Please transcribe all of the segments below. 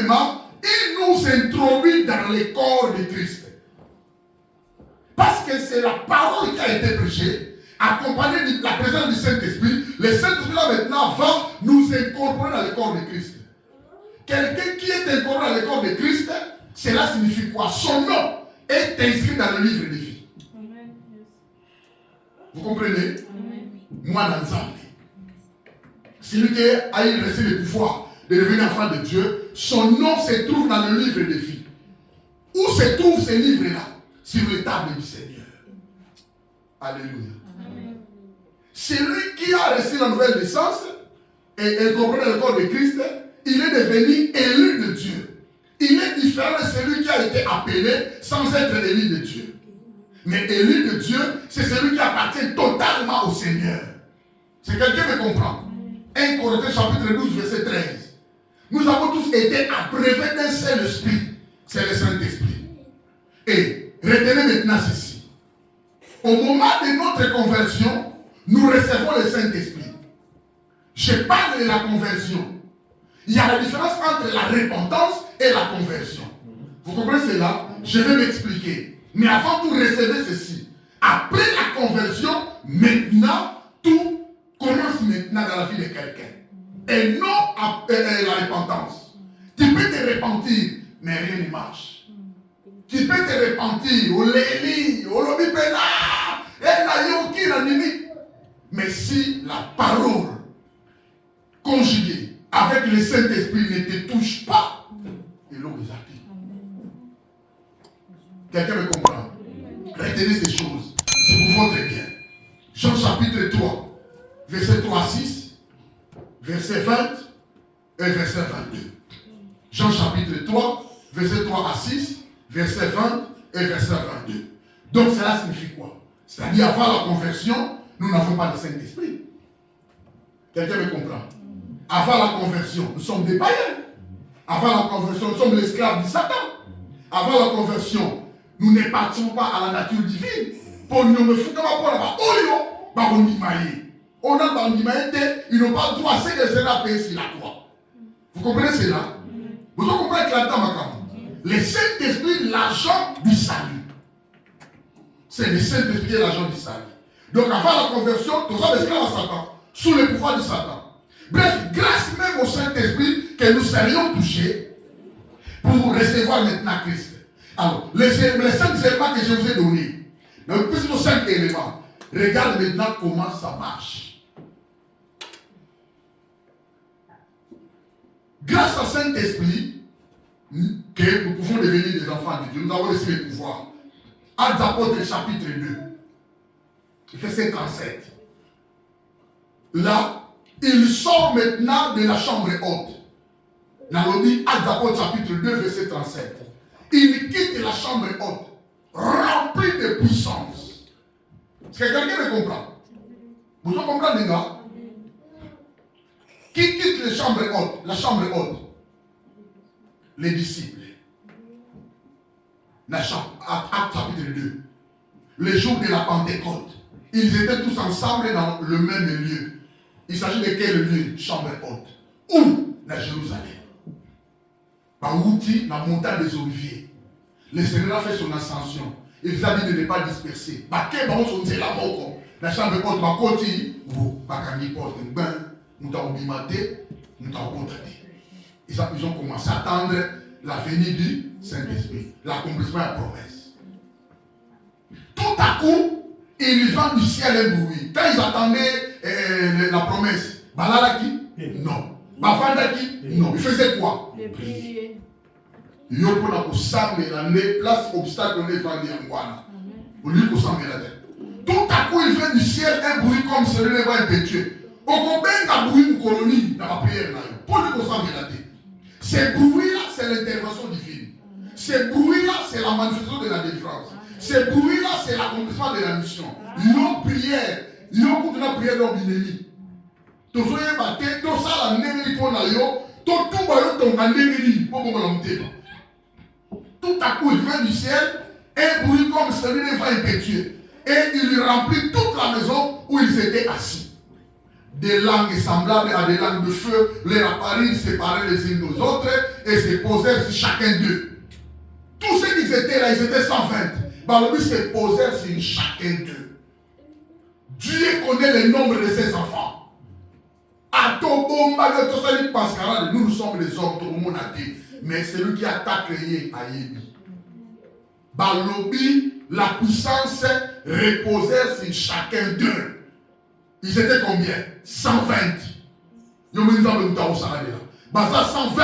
Deuxièmement, il nous introduit dans le corps de Christ. Parce que c'est la parole qui a été prêchée, accompagnée de la présence du Saint-Esprit. Le Saint-Esprit là maintenant va nous incorporer dans le corps de Christ. Quelqu'un qui est incorporé dans le corps de Christ, cela signifie quoi? Son nom est inscrit dans le livre de vie. Amen. Vous comprenez? Amen. Moi dans Zambie. Celui qui a eu reçu le pouvoir de devenir enfant de Dieu, son nom se trouve dans le livre de vie. Où se trouve ce livre-là? Sur les tables du Seigneur. Alléluia. Amen. Celui qui a reçu la nouvelle naissance et incorporé dans le corps de Christ, il est devenu élu de Dieu. Il est différent de celui qui a été appelé sans être élu de Dieu. Mais élu de Dieu, c'est celui qui appartient totalement au Seigneur. C'est quelqu'un qui me comprend. 1 Corinthiens chapitre 12, verset 13. Nous avons tous été abreuvés d'un seul esprit. C'est le Saint-Esprit. Et retenez maintenant ceci. Au moment de notre conversion, nous recevons le Saint-Esprit. Je parle de la conversion. Il y a la différence entre la repentance et la conversion. Vous comprenez cela? Je vais m'expliquer. Mais avant tout, recevez ceci. Après la conversion, maintenant, tout commence maintenant dans la vie de quelqu'un. Et non la repentance. Tu peux te repentir, mais rien ne marche. Tu peux te repentir, au léli, au lobipena, et na yoki, na nini. Mais si la parole conjuguée avec le Saint-Esprit ne te touche pas, et l'eau est acquis. Quelqu'un me comprend? Retenez ces choses. C'est pour votre bien. Jean chapitre 3, verset 3 à 6, verset 20 et verset 22. Jean chapitre 3, verset 3 à 6, verset 20 et verset 22. Donc cela signifie quoi? C'est-à-dire avant la conversion, nous n'avons pas de Saint-Esprit. Quelqu'un me comprend? Avant la conversion, nous sommes des païens. Avant la conversion, nous sommes l'esclave du Satan. Avant la conversion, nous ne partions pas à la nature divine. Pour nous me foutre pour là-bas. On a bandimaïté, ils n'ont pas le droit à ce que cela paye sur la croix. Vous comprenez cela? Vous comprenez que là-dedans, ma camarade? Le Saint-Esprit, l'agent du salut. C'est le Saint-Esprit qui est l'agent du salut. Donc avant la conversion, nous sommes esclaves à Satan, sous le pouvoir du Satan. Bref, grâce même au Saint-Esprit que nous serions touchés pour recevoir maintenant Christ. Alors, les 5 éléments que je vous ai donnés, donc plus de 5 éléments, regarde maintenant comment ça marche. Grâce au Saint-Esprit, que nous pouvons devenir des enfants de Dieu, nous avons reçu le pouvoir. Actes des Apôtres, chapitre 2, verset 37. Là, il sort maintenant de la chambre haute. Nalobi, Actes des Apôtres, chapitre 2, verset 37. Il quitte la chambre haute, rempli de puissance. Est-ce que quelqu'un me comprend? Vous comprenez, les gars? Qui quitte la chambre haute? Les disciples. Actes chapitre 2. Le jour de la Pentecôte. Ils étaient tous ensemble dans le même lieu. Il s'agit de quel lieu? Chambre haute. Où? Dans Jérusalem. Baouti, la montagne des Oliviers. Le Seigneur a fait son ascension. Il vous a dit de ne pas disperser. Baké, bah, on se dit la mort. La chambre haute, ma côté, vous, bakani porte, ben, nous t'avons bimaté, nous t'avons condamné. Ils ont commencé à attendre la venue du Saint-Esprit, l'accomplissement de la promesse. Tout à coup, il vend du ciel un bruit. Quand ils attendaient la promesse, Balalaki? Non. Bafandaki? Non. Ils faisaient quoi? Les prier. Il y a pour s'amener place obstacle on est vendu en Guana. Pour lui pour s'amener la tête. Tout à coup, il fait du ciel un bruit comme celui de un pétueux. Au combien de bruit une colonie dans la prière pour lui pour s'amener la tête. Ces bruits-là, c'est l'intervention divine. Ces bruits-là, c'est la manifestation de la délivrance. Ces bruits-là, c'est l'accomplissement de la mission. Nos prières, nos coups de la prière dans l'ennemi. Tout ça, tout ça, la némili pour la yo, tout le monde némili pour qu'on l'entende. Tout à coup, il vient du ciel, un bruit comme celui d'un vent impétueux. Et il remplit toute la maison où ils étaient assis. des langues semblables à des langues de feu, les apparirent séparés les uns des autres et se posèrent sur chacun d'eux. Tous ceux qui étaient là, ils étaient 120. Balobi se posèrent sur chacun d'eux. Dieu connaît le nombre de ses enfants. Nous sommes les hommes, tout le monde a dit. Mais c'est lui qui a créé Ayebi. Balobi, la puissance reposait sur chacun d'eux. Ils étaient combien? 120. Nous avons 120.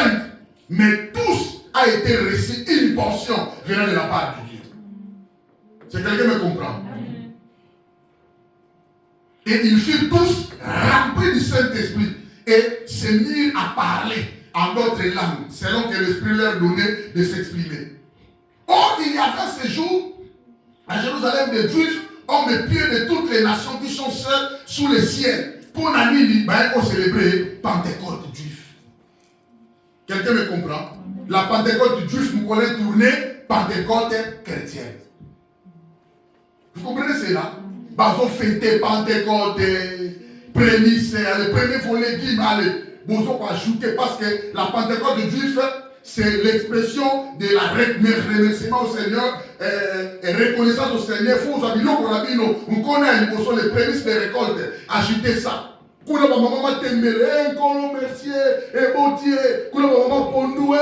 Mais tous a été reçu une portion venant de la part de Dieu. C'est quelqu'un me comprend? Et ils furent tous remplis du Saint-Esprit et se mirent à parler en d'autres langues, selon que l'Esprit leur donnait de s'exprimer. Or, il y avait ce jour à Jérusalem des Juifs, hommes et pieds de toutes les nations qui sont seuls sous le ciel. Pour la nuit, on célébrait Pentecôte juif. Quelqu'un me comprend? La Pentecôte juif, nous connaissons tourner Pentecôte chrétienne. Vous comprenez cela? Bazo fêter Pentecôte, prémisse, le premier volet qui m'a besoin d'ajouter parce que la Pentecôte juif, c'est l'expression de la remerciement au Seigneur et reconnaissance au Seigneur. Il faut on connaît les prémices de récolte. Ajoutez ça. Kuna maman tembele, kolo merci et botier. Kuna maman pondoué,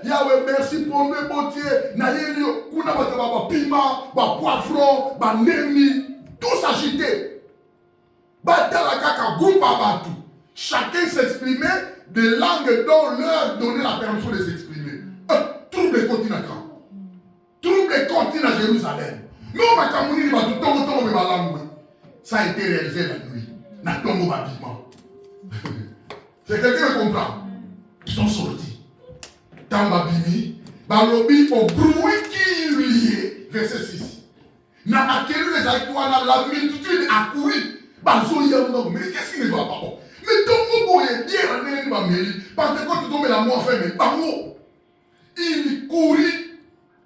Yahweh merci pondoué botier. Naïlio, kuna bataba piment, ba poivron, ba nemi, tous agités. Batala kaka gumba batu. Chacun s'exprimait de langues dont leur donnait la permission de s'exprimer. Trouble le continent. Trouble le continent à Jérusalem. Nous, ça a été réalisé la nuit. C'est quelqu'un qui comprend. Ils sont sortis. Dans Babini, Balobi au bruit qui lui lié. Verset 6. N'a accueilli les Aïkouana, la multitude a couru. Mais qu'est-ce qui ne va pas? Mais tout le monde est bien en Néli. Pentecôte tombe la mois fait, mais pas mot. Il courut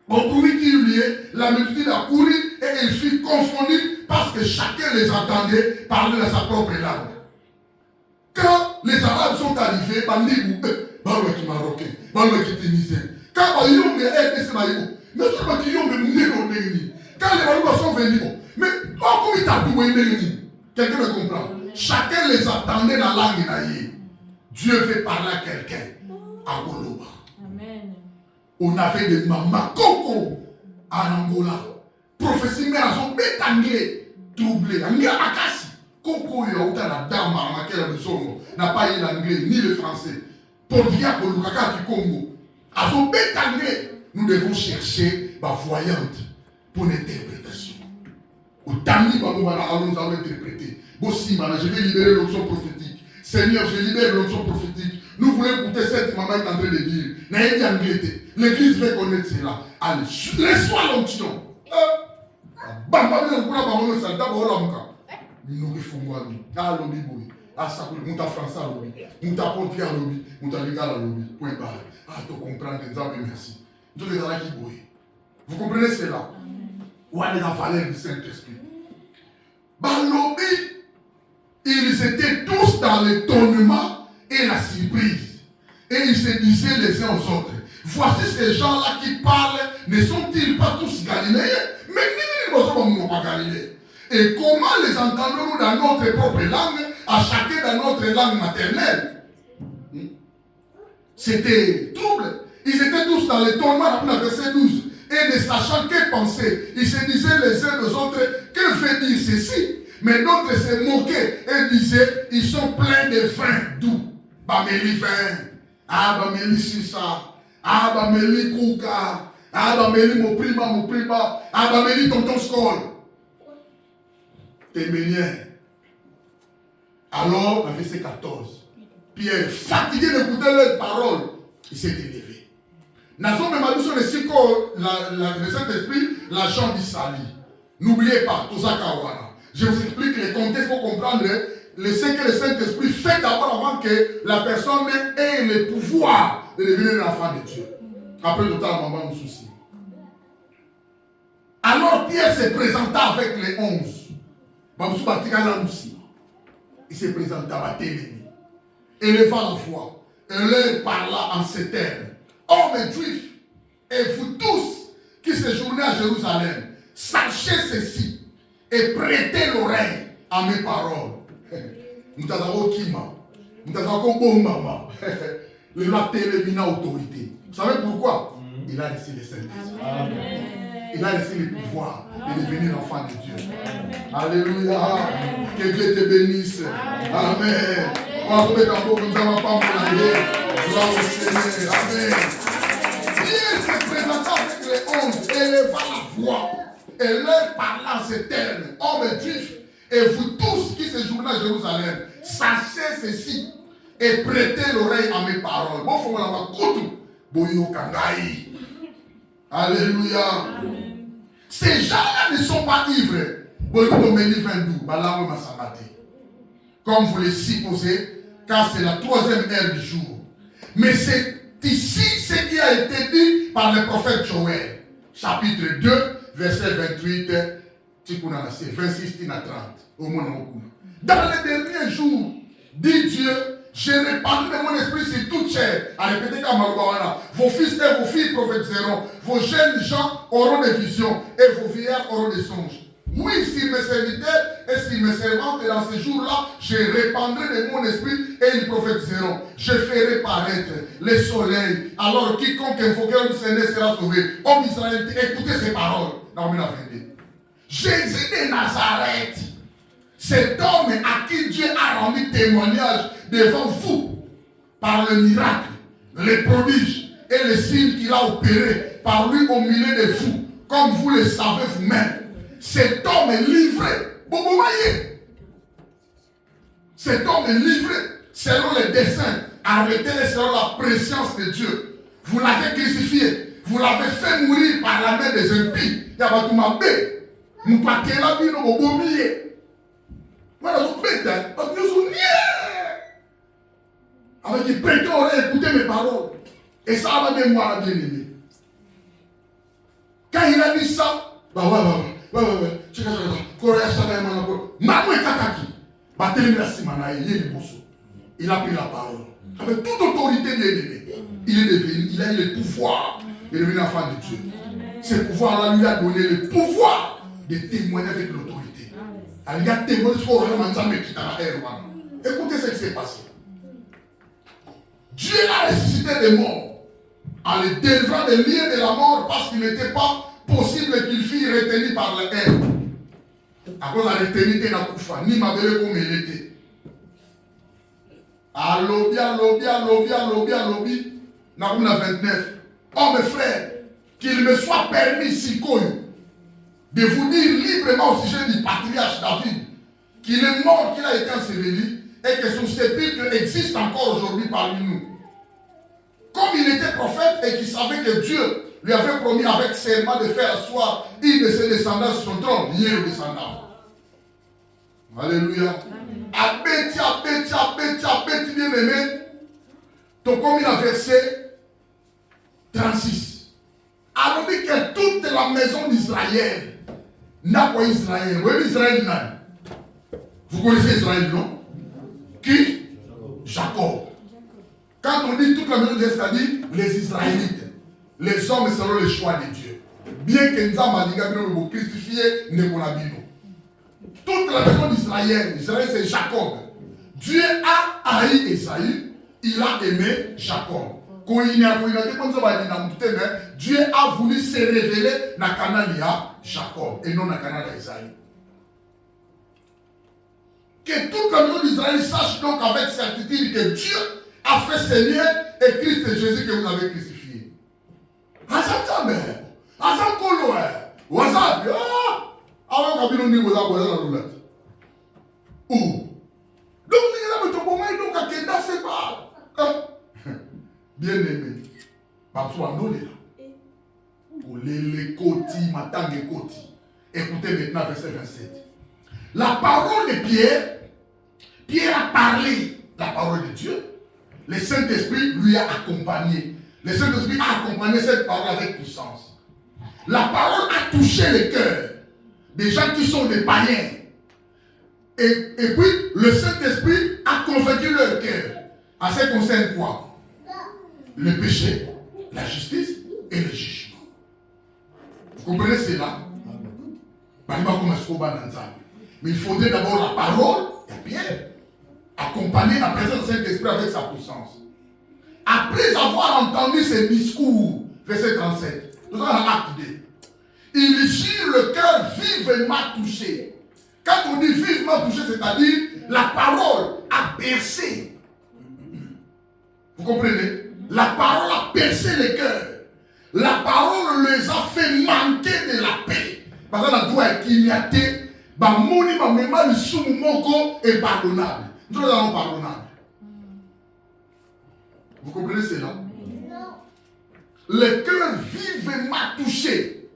au bruit qui lui lié. La multitude a couru et il fut confondu parce que chacun les entendait parler dans sa propre langue. Quand les Arabes sont arrivés, Bandibou, qui Marocain, qui Tunisien, quand ils ont mais quand les Balouas sont venus, mais comment ils t'ont quelqu'un me comprend? Chacun les attendait dans la langue naïe. Dieu fait parler à quelqu'un à Goloba. Amen. On avait des mamans coco en Angola. Prophétie mais elles ont bête anglais troublé. Anglais akasi. Coco y a autant la dame à laquelle nous sommes n'a pas eu l'anglais ni le français. Pour dire que l'Oukaka du Congo. Elles ont bête anglais. Nous devons chercher ma voyante pour l'interprétation. Au Tami, nous allons interpréter. Je vais libérer l'onction prophétique. Seigneur, je libère l'onction prophétique. Nous voulons écouter cette maman qui est en train de dire. L'église veut connaître cela. Allez, laisse-moi l'onction. Vous comprenez cela? Où est la valeur du Saint-Esprit? Balobi, ils étaient tous dans l'étonnement et la surprise. Et ils se disaient les uns aux autres, voici ces gens-là qui parlent, ne sont-ils pas tous galiléens? Mais nous ne sommes pas galiléens. Et comment les entendons-nous dans notre propre langue, à chacun dans notre langue maternelle? C'était trouble. Ils étaient tous dans l'étonnement, dans le verset 12. Et ne sachant que penser, ils se disaient les uns aux autres, que veut dire ceci? Mais d'autres se moquaient et disaient, ils sont pleins de vin doux. Bameli vin, bameli sisa, bameli kouka, bameli mon prima, bameli tonton skol. Téménien. Alors, dans verset 14, Pierre, fatigué d'écouter leurs paroles, il s'est élevé. Nazon même sur le cycle, le Saint-Esprit, l'agent d'Issali. N'oubliez pas, tout ça Kawana. Je vous explique les contextes pour comprendre ce que le Saint-Esprit fait d'abord avant que la personne ait le pouvoir de devenir l'enfant de Dieu. Après tout ça, maman nous soucie. Alors Pierre se présenta avec les 11. il se présenta à Télémi. Éleva la voix et leur parla en ces termes. Hommes juifs, et vous tous qui séjournez à Jérusalem, sachez ceci et prêtez l'oreille à mes paroles. Nous avons Kima, nous avons Bomama. Le loi Télémi a autorité. Vous savez pourquoi? Il a laissé les Saint-Esprit. Il a laissé le pouvoir de devenir l'enfant de Dieu. Alléluia. Que Dieu te bénisse. Amen. On va mettre en nous n'avons pas moyen. Gloire au Seigneur. Amen. Pierre se présenta avec les 11, éleva la voix et leur parla en ces termes. Hommes juifs, et vous tous qui séjournez à Jérusalem, sachez ceci et prêtez l'oreille à mes paroles. Bon, faut la koutou. Boyo kangai. Alléluia. Ces gens-là ne sont pas ivres. Comme vous le supposez, car c'est la 3e heure du jour. Mais c'est ici ce qui a été dit par le prophète Joël. Chapitre 2, verset 28, 26 à 30. Dans les derniers jours, dit Dieu, je répandrai mon esprit sur toute chair. À répéter comme Maroubawana. Vos fils et vos filles prophétiseront. Vos jeunes gens auront des visions. Et vos vieillards auront des songes. Oui, si mes serviteurs et si mes servantes, dans ces jours-là, je répandrai de mon esprit et ils prophétiseront. Je ferai paraître le soleil. Alors quiconque invoquera le Seigneur sera sauvé. Homme Israël, écoutez ces paroles. Jésus de Nazareth, cet homme à qui Dieu a rendu témoignage devant vous par le miracle, les prodiges et les signes qu'il a opérés par lui au milieu de vous, comme vous le savez vous-même. Cet homme est livré. Cet homme est livré selon les desseins, arrêtés selon la préscience de Dieu. Vous l'avez crucifié, vous l'avez fait mourir par la main des impies. Il y a pas tout ma bête. Nous partons là, nous sommes au beau milieu. Voilà, nous sommes parce que nous sommes avec qui prêtez oreille, écoutez mes paroles. Et ça va bien moi, bien aimé. Quand il a dit ça, bah ouais. Il a pris la parole. Avec toute autorité bien aimé. Il est devenu, il a eu le pouvoir. Il est devenu enfant de Dieu. Ce pouvoir-là lui a donné le pouvoir de témoigner avec l'autorité. Il a témoigné sur le royaume qui t'a écoutez ce qui s'est passé. Dieu a ressuscité des morts en le délivrant des liens de la mort parce qu'il n'était pas possible qu'il fût retenu par la haine. À cause de la retenue n'a pas ni ma belle comme il était. Allobi, n'a 29. Oh mes frères, qu'il me soit permis, Sikoy, de vous dire librement au sujet du patriarche David, qu'il est mort, qu'il a été enseveli, et que son sépulcre existe encore aujourd'hui parmi nous. Comme il était prophète et qu'il savait que Dieu lui avait promis avec serment de faire asseoir une de ses descendants sur son trône, lié au descendant. Alléluia. Abeti, bien aimé. Donc comme il a versé 36. Alors dit que toute la maison d'Israël n'a pas Israël. Oui, Israël n'a. Vous connaissez Israël, non? Qui? Jacob. Quand on dit toute la maison d'Israël, c'est-à-dire les Israélites. Les hommes seront le choix de Dieu. Bien que nous avons crucifié Nebonabino. Toute la maison d'Israël, Israël c'est Jacob. Dieu a haï Esaïe, il a aimé Jacob. Dieu a voulu se révéler dans le canal de Jacob et non dans le canal d'Esaïe. Que toute la maison d'Israël sache donc avec certitude que Dieu a fait Seigneur et Christ et Jésus que vous avez crucifié. Bien aimé, écoutez maintenant verset 27. La parole de Pierre, Pierre a parlé la parole de Dieu. Le Saint-Esprit lui a accompagné. Le Saint-Esprit a accompagné cette parole avec puissance. La parole a touché le cœur des gens qui sont des païens. Et puis, le Saint-Esprit a convaincu leur cœur. À ce qui concerne quoi? Le péché, la justice et le jugement. Vous comprenez cela? Mais il faudrait d'abord la parole de Pierre, accompagner la présence du Saint-Esprit avec sa puissance. Après avoir entendu ces discours, verset 37, nous avons l'acte 2. Il jure le cœur vivement touché. Quand on dit vivement touché, c'est-à-dire la parole a percé. Vous comprenez? La parole a percé les cœurs. La parole les a fait manquer de la paix. Parce que la doigt qui a été, bamoni bamema le soumoko est pardonnable. Nous allons pardonnable. Vous comprenez cela? Le cœur vivement touché.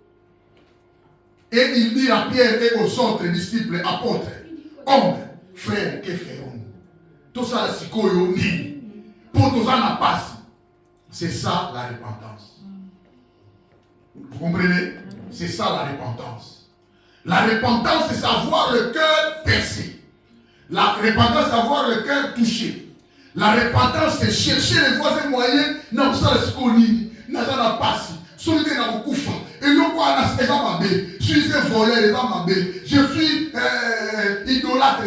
Et il dit à Pierre et aux autres disciples, apôtres, hommes, frères, que ferons-nous? Tout ça, c'est quoi? Pour tout ça, n'a pas. C'est ça la repentance. Vous comprenez? C'est ça la repentance. La repentance, c'est savoir le cœur percé. La repentance, c'est avoir le cœur touché. La repentance, c'est chercher les voies et moyens. Non, ça, c'est ce qu'on dit. N'a pas. Solide dans mon couffin. Et nous, je suis un voleur, je suis idolâtre,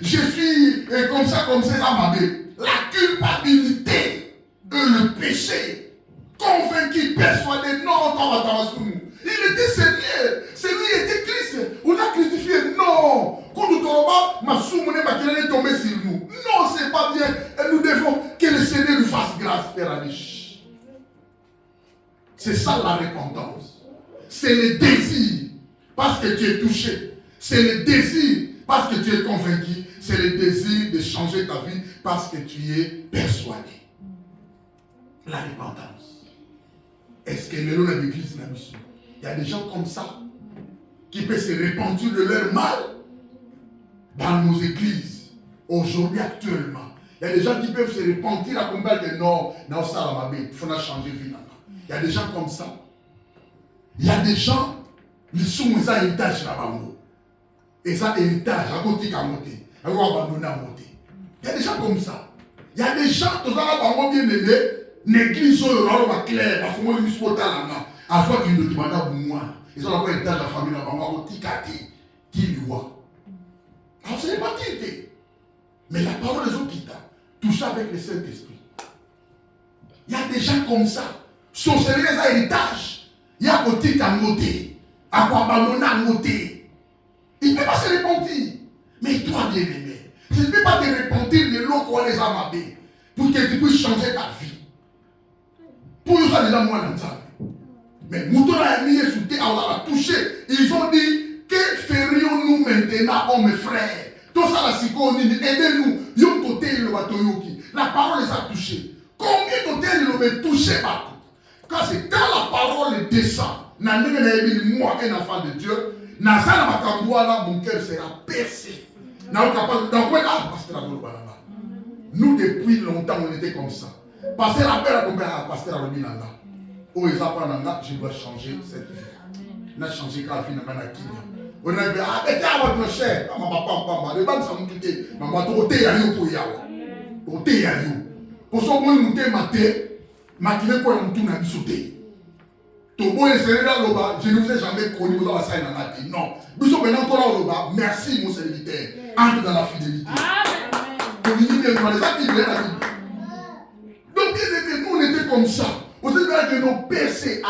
je suis comme ça, la culpabilité et le péché, convaincu, persuadé, non, il était Seigneur, c'est lui qui était Christ, on l'a crucifié, non, quand nous est tombé sur nous, non, c'est pas bien, et nous devons que le Seigneur nous fasse grâce, Père Amiche. C'est ça la repentance. C'est le désir parce que tu es touché. C'est le désir parce que tu es convaincu. C'est le désir de changer ta vie parce que tu es persuadé. La repentance. Est-ce que nous, dans l'église, il y a des gens comme ça qui peuvent se repentir de leur mal dans nos églises, aujourd'hui, actuellement. Il y a des gens qui peuvent se repentir à combattre de non, ça il faut changer de vie. Il y a des gens comme ça. Il y a des gens, ils sont un héritage là-bas. Et ça, héritage, à côté à monter. À abandonner à monter. Il y a des gens comme ça. Il y a des gens, tout ça là, bien aimé, l'église, là, clair, parce que moi, je suis pas là, à fois qu'ils nous demandent pour moi. Ils ont un héritage de la famille là-bas, on va qui lui voit. Alors, ce n'est pas quitté. Mais la parole des autres qui t'a touché avec le Saint-Esprit. Il y a des gens comme ça. Son Seigneur est un héritage. Il y a un côté à monter, à abandonner à monter. Il ne peut pas se repentir. Mais toi, bien aimé, tu ne peux pas te repentir de l'eau qu'on les a mabés pour que tu puisses changer ta vie. Pour nous, ça déjà moi dans ça. Mais Mouton a mis sous terre, on l'a touché. Ils ont dit, que ferions-nous maintenant, hommes et frères? Tout ça, la psycho, aidez-nous. Yon côté, le batoyoki. La parole les a touchés. Combien de temps ils l'ont touché partout? Quand la parole descend, moi, un enfant de Dieu, mon cœur sera percé. Nous, depuis longtemps, on était comme ça. Passer la paix à pasteur Robinanda. Oh, je dois changer cette vie. On a changé quand la vie n'a pas de on a dit, ah, mais t'as votre cher. Ma papa, les banques sont quittées. Ma papa, t'es à you pour Yao. T'es à you. Pour ça, moi, nous t'es maté. Matinée quoi on tourne à sauter. Tobo et Sénégal Loba, je ne vous ai jamais connu, vous avez ça dans la vie. Non. Nous sommes maintenant encore là Loba. Merci mon serviteur. Entre dans la fidélité. Donc nous on était comme ça. Vous savez que nos PC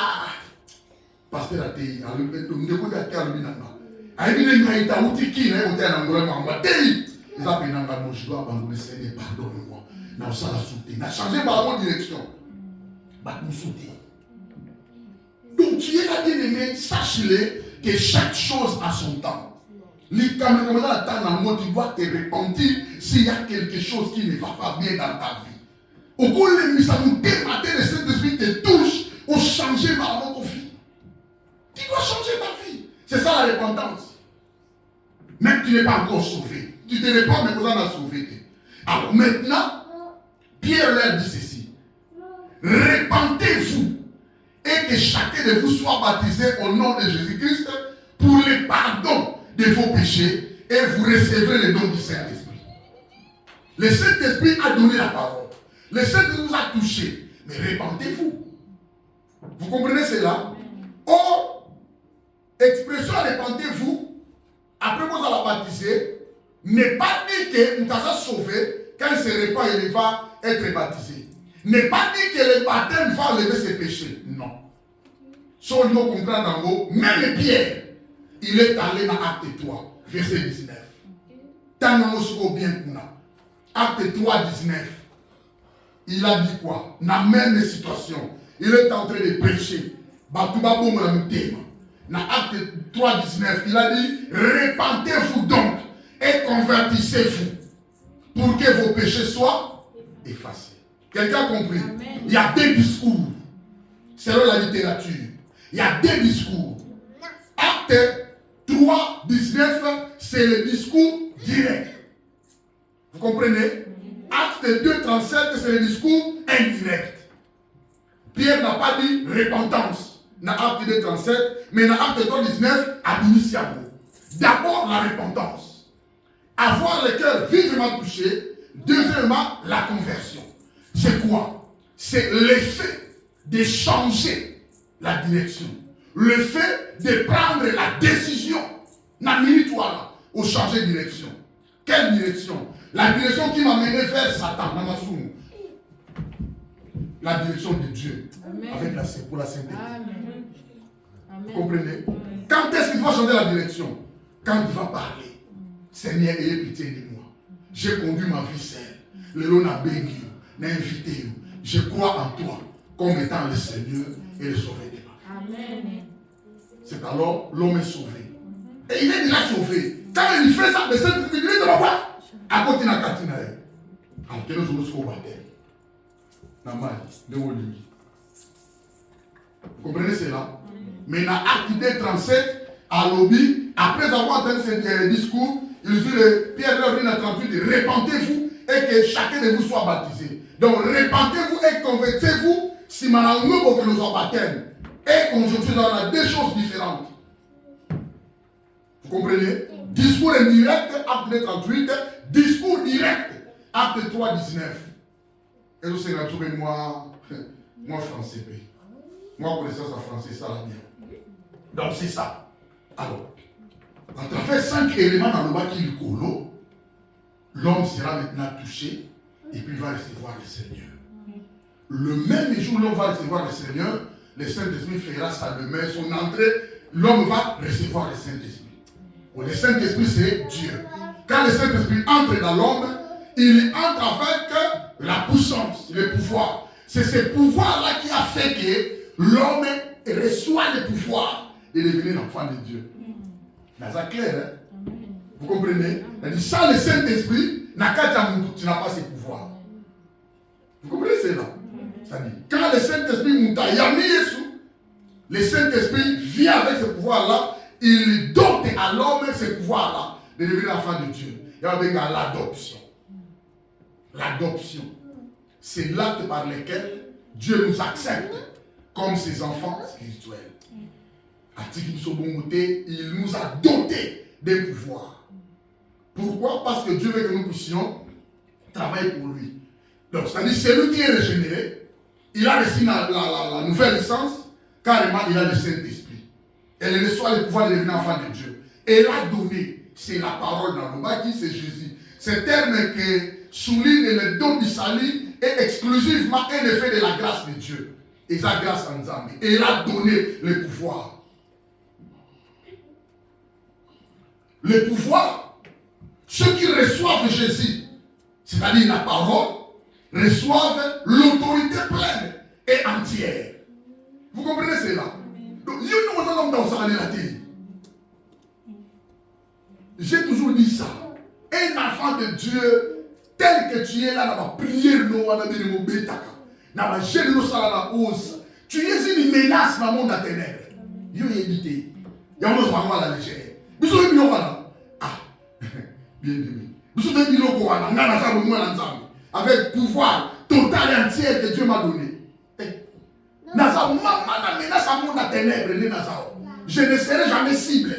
pasteur a été à l'écoute à terre binanga. A été une gaïta outiki na hotel en Angola tei. Les apprenants moi je dois abandonner Seigneur pardonne-moi. Na ça la sauter. Na changer par la bonne direction. Nous sauter. Donc tu es là bien aimé, sache-le que chaque chose a son temps. Les caméras dans le temps, tu dois te repentir s'il y a quelque chose qui ne va pas bien dans ta vie. Au cours de l'émission, le Saint-Esprit te touche ou changer par notre vie. Tu dois changer ta vie. C'est ça la repentance. Même tu n'es pas encore sauvé. Tu te repens, mais vous en avez sauvé. Alors maintenant, Pierre leur dit ceci. Repentez-vous et que chacun de vous soit baptisé au nom de Jésus-Christ pour le pardon de vos péchés et vous recevrez le don du Saint-Esprit. Le Saint-Esprit a donné la parole. Le Saint-Esprit vous a touché. Mais répandez-vous. Vous comprenez cela? Or, expression répandez-vous, après vous allez baptiser, n'est pas dit que nous allons sauver, quand il se répand, il va être baptisé. N'est pas dit que le baptême va enlever ses péchés. Non. Si on doit comprendre en gros, même Pierre, il est allé dans Acte 3, verset 19. Tant qu'on bien qu'on a. Acte 3, 19. Il a dit quoi? Dans la même situation. Il est en train de prêcher. Dans Acte 3, 19, il a dit, répandez-vous donc et convertissez-vous pour que vos péchés soient effacés. Quelqu'un a compris? Amen. Il y a deux discours selon la littérature. Il y a deux discours. Acte 3, 19, c'est le discours direct. Vous comprenez? Acte 2, 37, c'est le discours indirect. Pierre n'a pas dit repentance dans Acte 2, 37, mais dans Acte 3, 19, abinitiamo. D'abord la repentance. Avoir le cœur vivement touché. Deuxièmement, la conversion. C'est quoi? C'est l'effet de changer la direction. Le fait de prendre la décision. N'a minute là, au changer de direction. Quelle direction? La direction qui m'a mené vers Satan, Namasoum. La direction de Dieu. Amen. Pour la sainteté. Vous comprenez? Quand est-ce qu'il va changer la direction? Quand il va parler. Seigneur, ayez pitié de moi. J'ai conduit ma vie seule. Le lot n'a béni, n'a invité. Je crois en toi comme étant le Seigneur et le Sauveur de ma vie. Amen. C'est alors l'homme est sauvé. Et il est déjà sauvé. Quand il fait ça, le Saint-Esprit dit de la voix. À côté de la cantine. Alors, quel est le jusqu'au baptême? Vous comprenez cela? Mais dans Acte 2, 37, à Lobby, après avoir entendu ce discours, il dit Pierre leur dit dans 38, répentez-vous et que chacun de vous soit baptisé. Donc répentez-vous et convertissez-vous si maintenant pour que nous soyons baptêmes. Et conjoncture, on a deux choses différentes. Vous comprenez? Discours indirect, Acte 2, 38, discours direct, Acte 3, 19. Et vous savez, moi français. Moi, connaissance en français, ça la bien. Donc c'est ça. Alors, à travers 5 éléments dans le bas qui est le colo, l'homme sera maintenant touché et puis va recevoir le Seigneur. Le même jour où l'homme va recevoir le Seigneur, le Saint-Esprit fera sa demeure, son entrée, l'homme va recevoir le Saint-Esprit. Le Saint-Esprit, c'est Dieu. Quand le Saint-Esprit entre dans l'homme, il entre avec la puissance, le pouvoir. C'est ce pouvoir-là qui a fait que l'homme reçoit le pouvoir de devenir l'enfant de Dieu. C'est clair, hein? Vous comprenez? Sans le Saint-Esprit, tu n'as pas ce pouvoir. Vous comprenez cela? C'est-à-dire, quand le Saint-Esprit le Saint-Esprit vient avec ce pouvoir-là, il dote à l'homme ce pouvoir-là de devenir l'enfant de Dieu. Il y a l'adoption. L'adoption, c'est l'acte par lequel Dieu nous accepte comme ses enfants spirituels. Il nous a dotés d'un pouvoir. Pourquoi? Parce que Dieu veut que nous puissions travailler pour lui. Donc, c'est-à-dire, celui qui est régénéré, il a reçu la nouvelle naissance, carrément, il a le Saint-Esprit. Elle reçoit le pouvoir de devenir enfant de Dieu. Et l'a donné, c'est la parole dans le bas qui c'est Jésus. Ce terme que souligne le don du salut est exclusivement un effet de la grâce de Dieu. Et sa grâce en Zambie. Et il a donné le pouvoir. Le pouvoir, ceux qui reçoivent Jésus, c'est-à-dire la parole, reçoivent l'autorité pleine et entière. Vous comprenez cela? Donc, j'ai toujours dit ça. Un enfant de Dieu, tel que tu es là, dans la prière, tu es une menace dans le monde à ténèbres. Il y a évité. Il y a un autre moment à la légère. Bien aimé. Avec pouvoir total et entier que Dieu m'a donné. Je ne serai jamais cible.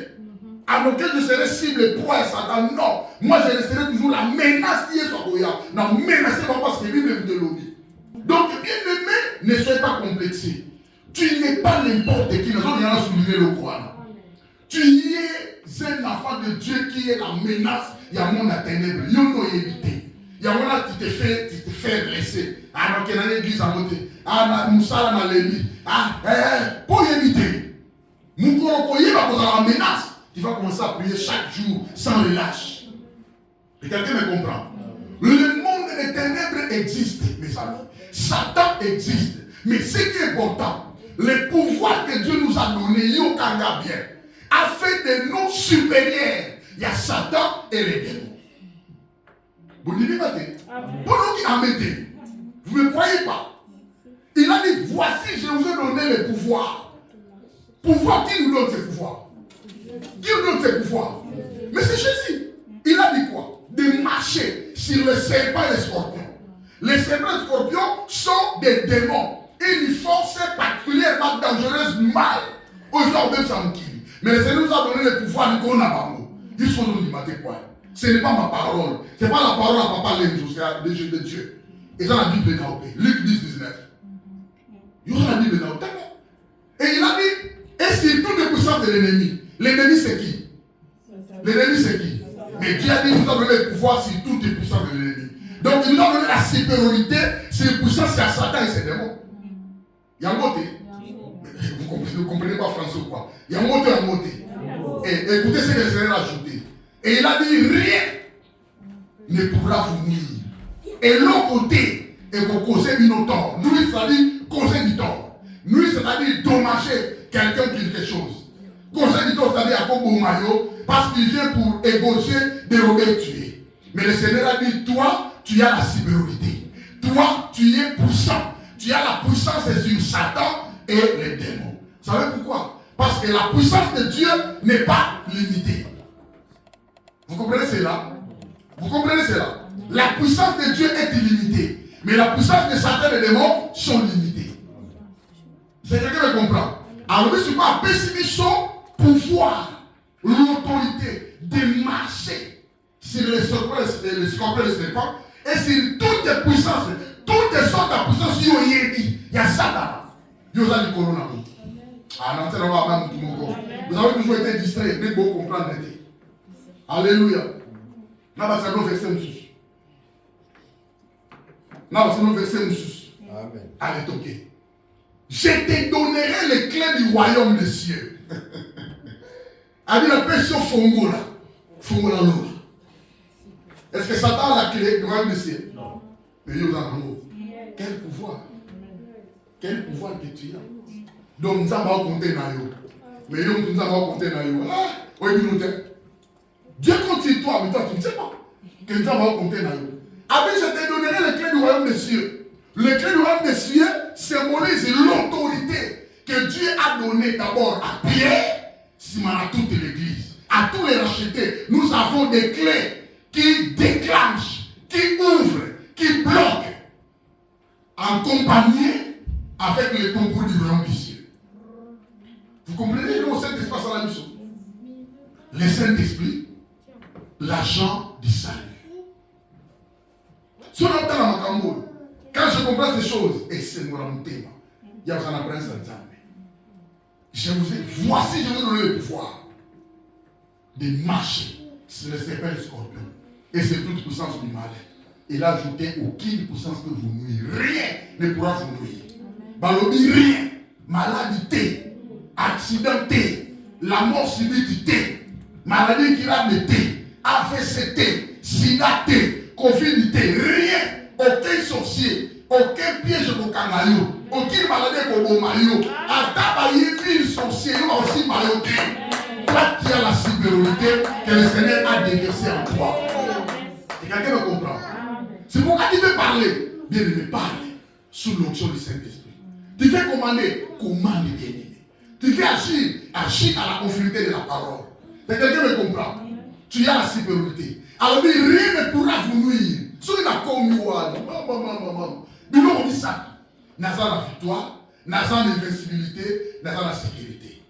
Alors que je serai cible et proie à Satan. Non. Moi, je resterai toujours la menace qui est sur Goya. Non, menacez pas parce que lui même de l'objet. Donc, bien-aimé, ne soyez pas complexé. Tu n'es pas n'importe qui. Nous avons souligné le Coran. Tu es un enfant de Dieu qui est la menace. Il y a mon ténèbres. Il y a mon évité. Il y a mon qui te fait blesser. Alors qu'il y a une église à côté. Ah, Moussa dans l'église. Ah, pour éviter. Nous croyons la menace. Tu vas commencer à prier chaque jour sans relâche. Et quelqu'un me comprend. Le monde des ténèbres existe, mes amis. Satan existe. Mais ce qui est important, le pouvoir que Dieu nous a donné, Yokanga bien, a fait de nous supérieurs. Il y a Satan et les démons. Vous ne pas. Pour nous qui en mettez, vous ne me croyez pas. Il a dit, voici, je vous ai donné le pouvoir. Pouvoir, qui nous donne ce pouvoir? Qui nous donne ce pouvoir? Mais c'est Jésus. Il a dit quoi? De marcher sur les serpents et les scorpions. Les serpents et les scorpions sont des démons. Une force particulièrement dangereuse du mal. Aujourd'hui, ça me quitte. Mais le Seigneur nous a donné le pouvoir de qu'on a pas. Il faut nous dire quoi? Ce n'est pas ma parole. Ce n'est pas la parole à papa Lenzo, c'est des jeux de Dieu. Et dans la Bible de Naopé. Luc 10, 19. Il y a la Bible de Naopé. Et il a dit, et c'est toutes les puissances de l'ennemi. L'ennemi c'est qui? L'ennemi c'est qui? Mais Dieu a dit, il nous a donné le pouvoir sur toutes les puissances de l'ennemi. Donc il nous a donné la supériorité sur les puissances, c'est à Satan et ses démons. Il y a un mot. Vous ne comprenez pas français ou quoi? Il y a un mot, un mot. Et écoutez ce que le Seigneur a ajouté. Et il a dit, rien ne pourra vous nuire. Et l'autre côté, et pour causer une tort. Nous, c'est-à-dire causer du tort. Nous, c'est-à-dire dommager quelqu'un qui dit quelque chose. Causer du tort, c'est-à-dire à Kobo Mayo, parce qu'il vient pour égorger, dérober, tuer. Mais le Seigneur a dit, toi, tu as la supériorité. Toi, tu es puissant. Tu as la puissance sur Satan et les démons. Vous savez pourquoi? Parce que la puissance de Dieu n'est pas limitée. Vous comprenez cela? Vous comprenez cela? La puissance de Dieu est illimitée. Mais la puissance de Satan et des démons sont limitées. C'est quelqu'un qui comprend. Alors, c'est quoi? Pessimiste son pouvoir, l'autorité de marcher sur les scorpions et les serpents et sur toutes les puissances, toutes les sortes de puissances. Il y a Satan. Il y a le corona. Vous avez toujours été distrait, mais vous comprendre. Alléluia. Nous avons verset Amen. Allez, ok. Je te donnerai les clés du royaume des cieux. A dit la personne Fongola. Fongola Lola. Est-ce que Satan a la clé du royaume des cieux? Non. Mais il y a un mot. Quel pouvoir? Quel pouvoir que tu as? Donc nous avons compté dans yo. Mais nous avons compté dans yo. Ah, oui, nous avons. Dieu compte sur toi, mais toi tu ne sais pas. Que nous avons compté dans yo. Après, je te donnerai les clés du royaume des cieux. Les clés du royaume des cieux symbolisent l'autorité que Dieu a donnée d'abord à Pierre, Simon à toute l'église, à tous les rachetés. Nous avons des clés qui déclenchent, qui ouvrent, qui bloquent, en compagnie avec les concours du royaume des cieux. Vous comprenez? Le Saint-Esprit passe à la mission. Le Saint-Esprit, l'agent du salut. Si on entend la macambo, quand je comprends ces choses, et c'est mon thème, il y a besoin d'apprendre ça. Je vous ai, voici, je vous donne le pouvoir de marcher sur les serpents et les scorpions. Et c'est toute puissance du mal. Il a ajouté aucune puissance que vous nuire. Rien ne pourra vous nuire. Balobi, rien. Maladie, accidenté, la mort subite, maladie qui l'a été, AVCT, SIDA, Covid, rien. Aucun sorcier, aucun piège pour Kangayo, aucune maladie pour Bomayo. Atabaye, une sorcier, aussi maladie. Toi, tu as la supériorité que le Seigneur a déversée en toi. Et quelqu'un me comprend. C'est pourquoi tu veux parler. Bien aimé, parle sous l'onction du Saint-Esprit. Tu veux commander, commande bien aimé. Tu veux agir, agis à la conformité de la parole. Et quelqu'un me comprend. Tu as la supériorité. Alors, rien ne pourra vous nuire. Ce qui n'a pas commis, mais on dit ça. N'a pas la victoire, n'a pas l'invincibilité, n'a pas la sécurité.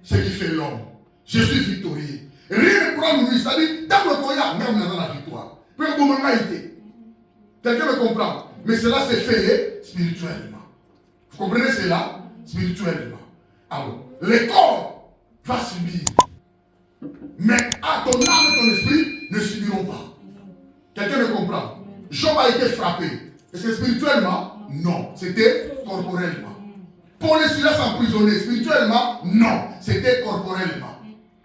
Ce qui fait l'homme, Je suis victorieux. Rien ne pourra nous nuire. C'est-à-dire, dans le Koya, même dans la victoire. Quelqu'un me comprend. Mais cela s'est fait spirituellement. Vous comprenez cela? Spirituellement. Alors, le corps va subir. Mais à ton âme et ton esprit ne subiront pas. Quelqu'un me comprend? Job a été frappé. Est-ce que spirituellement? Non. C'était corporellement. Paul et Silas emprisonnés. Spirituellement? Non. C'était corporellement.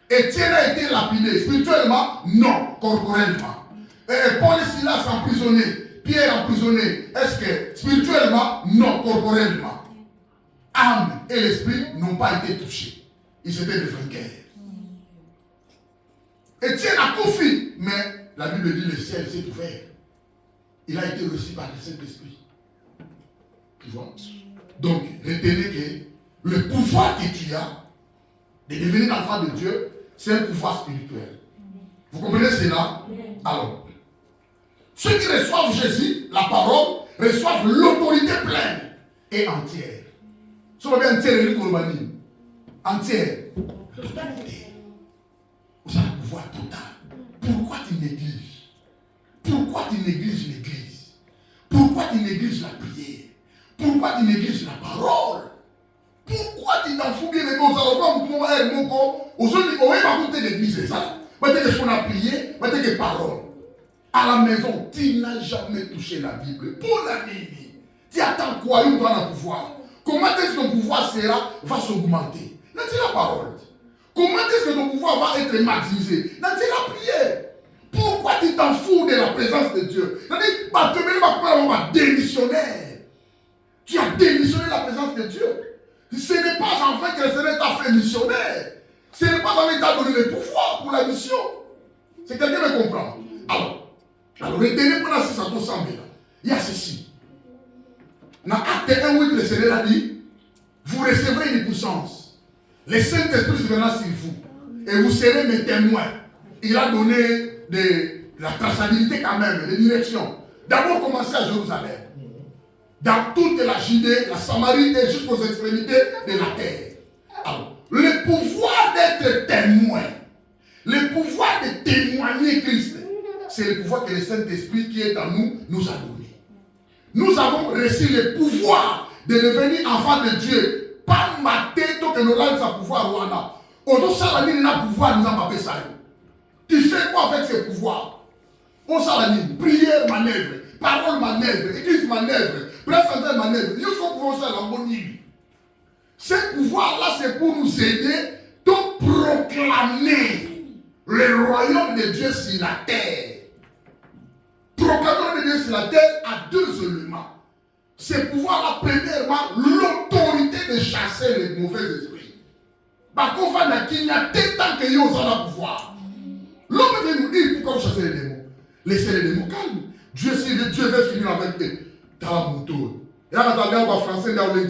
Étienne a été lapidé. Spirituellement? Non. Corporellement. Paul et Silas emprisonnés. Pierre emprisonné. Est-ce que spirituellement? Non. Corporellement. Âme et l'esprit n'ont pas été touchés. Ils étaient des vainqueurs. Étienne a confié. Mais la Bible dit le ciel s'est ouvert. Il a été reçu par le Saint-Esprit. Tu vois? Donc, retenez que le pouvoir que tu as de devenir l'enfant de Dieu, c'est un pouvoir spirituel. Vous comprenez cela? Alors, ceux qui reçoivent Jésus, la parole, reçoivent l'autorité pleine et entière. Ce qu'on appelle entière, entière. Totalité. Vous avez un pouvoir total. Pourquoi tu négliges? Pourquoi tu négliges l'église? Pourquoi tu négliges la prière? Pourquoi tu négliges la parole? Pourquoi tu t'en fous bien des choses? Alors, comme tu es mon corps, aujourd'hui, on va raconter l'église, c'est ça? On va dire que ce qu'on a prié, on va dire que parole. À la maison, tu n'as jamais touché la Bible. Pour la nuit, tu attends quoi? Il doit le pouvoir. Comment est-ce que ton pouvoir va s'augmenter? C'est la parole. Comment est-ce que ton pouvoir va être maximisé? C'est la prière. Pourquoi tu t'en fous de la présence de Dieu? C'est-à-dire, tu vas démissionnaire. Tu as démissionné la présence de Dieu. Ce n'est pas en fait que le Seigneur t'a fait missionnaire. Ce n'est pas en fait qu'il t'a donné le pouvoir pour la mission. C'est quelqu'un qui me comprend. Alors, retenez pour la 600 il y a ceci. Dans Acte 1, oui, le Seigneur a dit, vous recevrez une puissance. Le Saint-Esprit viendra sur vous. Et vous serez mes témoins. Il a donné de la traçabilité quand même, des directions. D'abord, commencez à Jérusalem. Dans toute la Judée, la Samarie et jusqu'aux extrémités de la terre. Alors, le pouvoir d'être témoin, le pouvoir de témoigner Christ, c'est le pouvoir que le Saint-Esprit qui est en nous nous a donné. Nous avons reçu le pouvoir de devenir enfants de Dieu. Pas ma tête que nous avons sa pouvoir Rwanda. Aujourd'hui, ça n'a pas pouvoir nous a pas ça. Tu fais quoi avec ce pouvoir? On s'en prière manœuvre, parole manœuvre, église manœuvre, presse manœuvre. Nous sommes pour faire la bonne nuit. Ce pouvoir-là, c'est pour nous aider de proclamer le royaume de Dieu sur la terre. Proclamer le royaume de Dieu sur la terre a deux éléments. Ce pouvoir-là, premièrement, l'autorité de chasser les mauvais esprits. Par contre, il y a tant que nous avons le pouvoir. L'homme vient nous dire pourquoi vous chassez les démons. Laissez les démons calmes. Dieu veut finir avec eux. Dans la moto. Et là, on va français, là, on est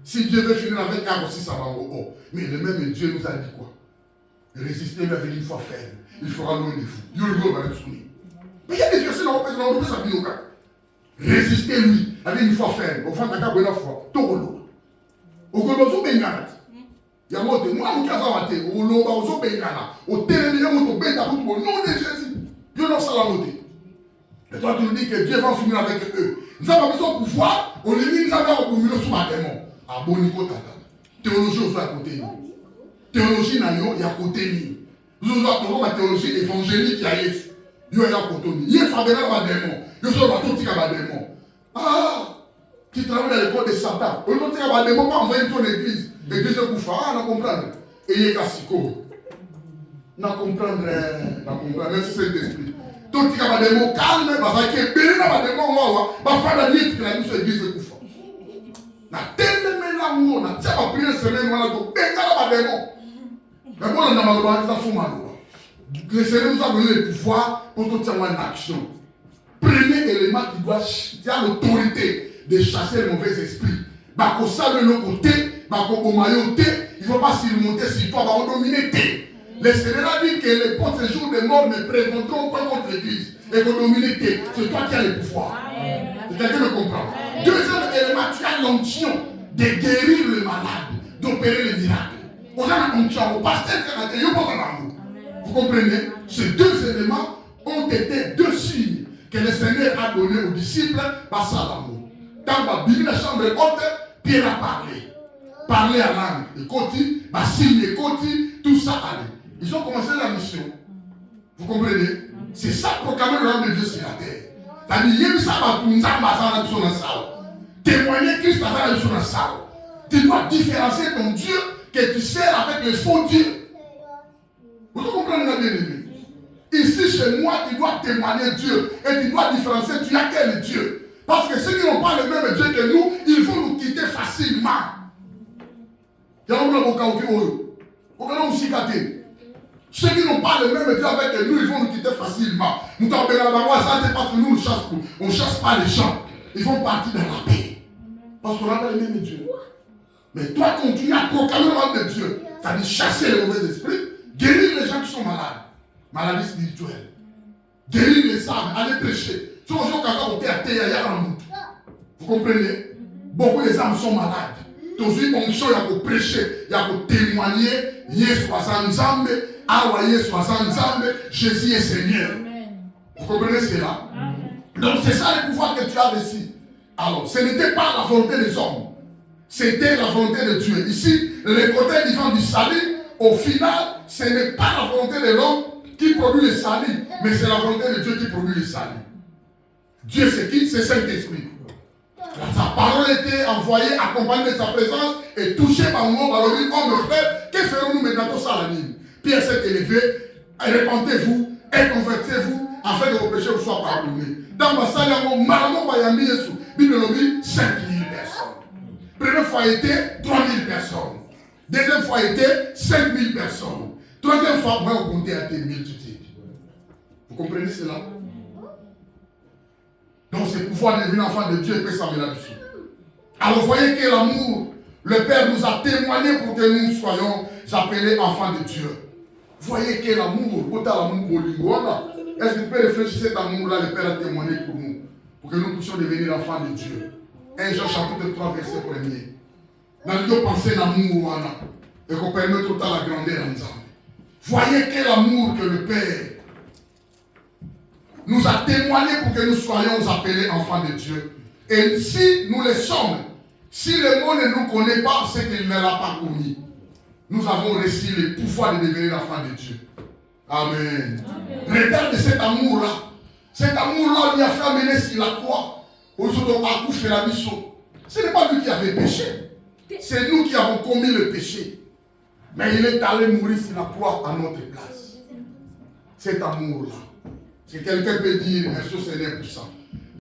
si Dieu veut finir avec eux aussi, ça va au haut. Mais le même Dieu nous a dit quoi? Résister-lui avec une foi ferme. Il fera loin de vous. Mais il y a des versets dans le ça dit au cas. Résistez-lui avec une foi ferme. Au fond, t'as bonne foi. Togolo. Au Golozo Benganat. Il y a moi, moi, je suis au Loba, au Zobengana. Au Télémina, au Beta, au nom de Jésus. Dieu n'a pas la montée. Et toi, tu nous dis que Dieu va finir avec eux. Nous avons besoin de pouvoir. On les dit, nous avons besoin de pouvoir. Ah bon, Nico Tata. Théologie, on fait à côté. Théologie, il y a à côté. Nous avons la théologie évangélique, il y a Yesu. Il y a à côté. Il y a Fabien, il y a démon. Il y a tout qui a démon. Ah, qui travaille dans l'école de Satan. On ne tient pas démon, pas envoyer sur l'église. L'église est pour faire. Ah, on comprend. Et il y a Cassico. On comprend. Merci Saint-Esprit. Tout qui a des mots calmes, parce que bien dans des mots, on va faire la nuit que la nuit église est pour faire. Na telle mélange, na tiens pas prier semaine, on a tout bien dans des mots. Mais bon, on a mal à faire. Le Seigneur nous a donné le pouvoir pour tout avoir une action. Premier élément qui a l'autorité de chasser les mauvais esprits. Bah, qu'on sache de nos côtés, bah, qu'on mailloté, il ne faut pas surmonter sur toi, bah, on domine. Le Seigneur a dit que les portes ces jours de mort ne préventeront pas contre l'église. Et qu'on domine, c'est toi qui as le pouvoir. C'est quelqu'un me comprend. Deuxième élément, tu as l'onction de guérir le malade, d'opérer les miracles. au pasteur qui a l'amour. Vous comprenez? Ces deux éléments ont été deux signes que le Seigneur a donné aux disciples par ça l'amour. Dans la Bible, la chambre haute, Pierre a parlé. Parler à langue. Et côté, signe et côté, tout ça allait. Ils ont commencé la mission. Vous comprenez? C'est ça proclamer le nom de Dieu sur la terre. Témoigner Christ à la sur la salle. Tu dois différencier ton Dieu que tu sers avec le faux Dieu. Vous comprenez bien aimé? Ici chez moi, tu dois témoigner Dieu et tu dois différencier tu as quel Dieu. Parce que ceux qui n'ont pas le même Dieu que nous, ils vont nous quitter facilement. Ceux qui n'ont pas le même Dieu avec nous, ils vont nous quitter facilement. Nous t'en parce que nous on ne chasse pas les gens. Ils font partie de la paix. Parce qu'on a le même Dieu. Mais toi, continue à proclamer le nom de Dieu. C'est-à-dire chasser les mauvais esprits, guérir les gens qui sont malades. Maladie spirituelle. Guérir les âmes, aller prêcher. Vous comprenez? Beaucoup des âmes sont malades. Toujours onction, il y a pour prêcher, il y a pour témoigner. Jésus Jésus est Seigneur. Vous comprenez cela? Donc c'est ça le pouvoir que tu as reçu. Alors, ce n'était pas la volonté des hommes. C'était la volonté de Dieu. Ici, le côté divin du salut, au final, ce n'est pas la volonté de l'homme qui produit le salut, mais c'est la volonté de Dieu qui produit le salut. Dieu c'est qui? C'est Saint-Esprit. Sa parole était envoyée, accompagnée de sa présence et touchée par mon nom, par le dit, oh mes frères, que ferons-nous maintenant tout ça à la ligne? Pierre s'est élevé, répentez-vous et convertez-vous afin que vos péchés vous soient pardonnés. Dans ma salle, il y a Bible 5000 personnes. Première fois était 3000 personnes. Deuxième fois était 5000 personnes. Troisième fois, moi, on comptait à des multitudes. Vous comprenez cela? Donc, c'est pouvoir devenir enfant de Dieu et que ça me là-dessus. Alors, vous voyez que l'amour, le Père nous a témoigné pour que nous soyons appelés enfants de Dieu. Vous voyez que l'amour, est-ce que tu peux réfléchir cet amour-là, le Père a témoigné pour nous, pour que nous puissions devenir enfants de Dieu. 1 Jean chapitre 3, verset 1er. Dans le penser l'amour, et qu'on permet tout à la grandeur ensemble. Voyez quel amour que le Père nous a témoigné pour que nous soyons appelés enfants de Dieu. Et si nous le sommes, si le monde ne nous connaît pas, c'est qu'il ne l'a pas connu. Nous avons reçu le pouvoir de devenir enfants de Dieu. Amen. Regardez cet amour-là. Cet amour-là, il a fait amener sur la croix. Aujourd'hui, on a couché la mission. Ce n'est pas lui qui avait péché. C'est nous qui avons commis le péché. Mais il est allé mourir sur la croix à notre place. Cet amour-là. Si quelqu'un peut dire merci au Seigneur pour ça.